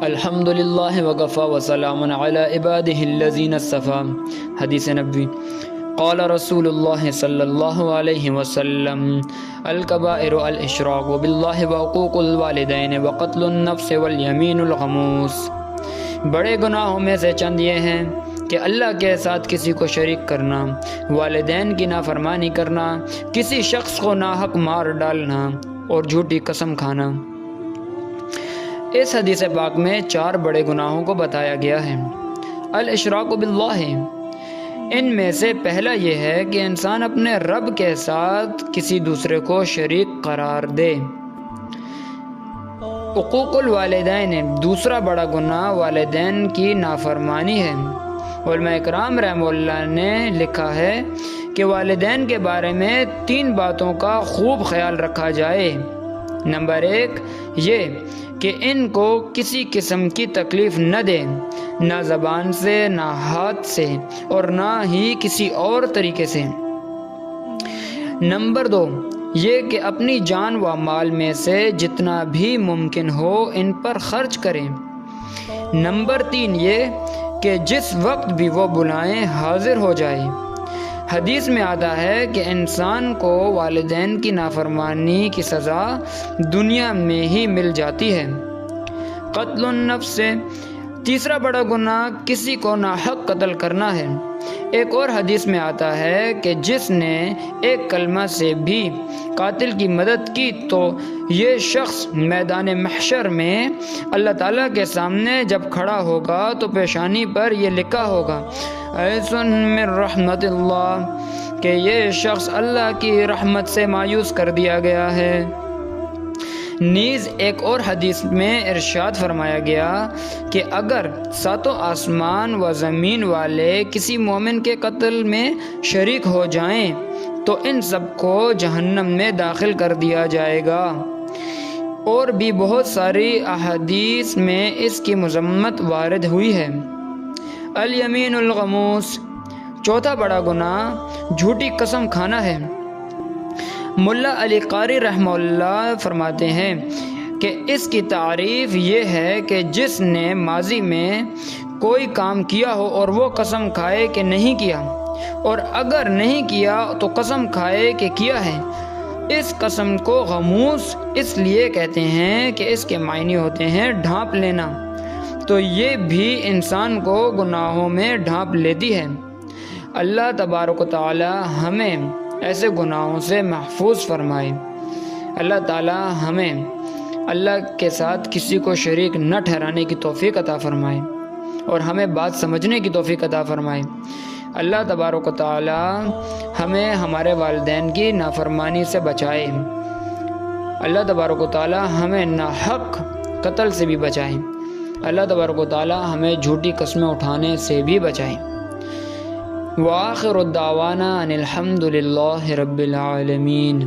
الحمدللہ وکفی وسلام علی عبادہ الذین اصطفی۔ حدیث نبوی۔ قال رسول اللہ صلی اللہ علیہ وسلم الکبائر الاشراک باللہ وعقوق الوالدین وقتل النفس والیمین الغموس۔ بڑے گناہوں میں سے چند یہ ہیں کہ اللہ کے ساتھ کسی کو شریک کرنا، والدین کی نافرمانی کرنا، کسی شخص کو ناحق مار ڈالنا اور جھوٹی قسم کھانا۔ اس حدیث پاک میں 4 بڑے گناہوں کو بتایا گیا ہے۔ الاشراک باللہ، ان میں سے پہلا یہ ہے کہ انسان اپنے رب کے ساتھ کسی دوسرے کو شریک قرار دے۔ حقوق الوالدین، دوسرا بڑا گناہ والدین کی نافرمانی ہے۔ علماء اکرام رحمہ اللہ نے لکھا ہے کہ والدین کے بارے میں 3 باتوں کا خوب خیال رکھا جائے۔ نمبر 1 یہ کہ ان کو کسی قسم کی تکلیف نہ دے، نہ زبان سے، نہ ہاتھ سے، اور نہ ہی کسی اور طریقے سے۔ نمبر 2 یہ کہ اپنی جان و مال میں سے جتنا بھی ممکن ہو ان پر خرچ کریں۔ نمبر 3 یہ کہ جس وقت بھی وہ بلائیں حاضر ہو جائے۔ حدیث میں آتا ہے کہ انسان کو والدین کی نافرمانی کی سزا دنیا میں ہی مل جاتی ہے۔ قتل النفس، تیسرا بڑا گناہ کسی کو ناحق قتل کرنا ہے۔ ایک اور حدیث میں آتا ہے کہ جس نے ایک کلمہ سے بھی قاتل کی مدد کی تو یہ شخص میدان محشر میں اللہ تعالیٰ کے سامنے جب کھڑا ہوگا تو پیشانی پر یہ لکھا ہوگا ایسن من رحمت اللہ، کہ یہ شخص اللہ کی رحمت سے مایوس کر دیا گیا ہے۔ نیز ایک اور حدیث میں ارشاد فرمایا گیا کہ اگر 7 آسمان و زمین والے کسی مومن کے قتل میں شریک ہو جائیں تو ان سب کو جہنم میں داخل کر دیا جائے گا۔ اور بھی بہت ساری احادیث میں اس کی مذمت وارد ہوئی ہے۔ الیمین الغموس، چوتھا بڑا گناہ جھوٹی قسم کھانا ہے۔ ملا علی قاری رحمہ اللہ فرماتے ہیں کہ اس کی تعریف یہ ہے کہ جس نے ماضی میں کوئی کام کیا ہو اور وہ قسم کھائے کہ نہیں کیا، اور اگر نہیں کیا تو قسم کھائے کہ کیا ہے۔ اس قسم کو غموس اس لیے کہتے ہیں کہ اس کے معنی ہوتے ہیں ڈھانپ لینا، تو یہ بھی انسان کو گناہوں میں ڈھانپ لیتی ہے۔ اللہ تبارک و تعالی ہمیں ایسے گناہوں سے محفوظ فرمائے۔ اللہ تعالی ہمیں اللہ کے ساتھ کسی کو شریک نہ ٹھہرانے کی توفیق عطا فرمائے اور ہمیں بات سمجھنے کی توفیق عطا فرمائے۔ اللہ تبارک و تعالی ہمیں ہمارے والدین کی نافرمانی سے بچائے۔ اللہ تبارک و تعالی ہمیں ناحق قتل سے بھی بچائے۔ اللہ تبارک و تعالی ہمیں جھوٹی قسمیں اٹھانے سے بھی بچائے۔ وآخر الدعوانا ان الحمد للہ رب العالمین۔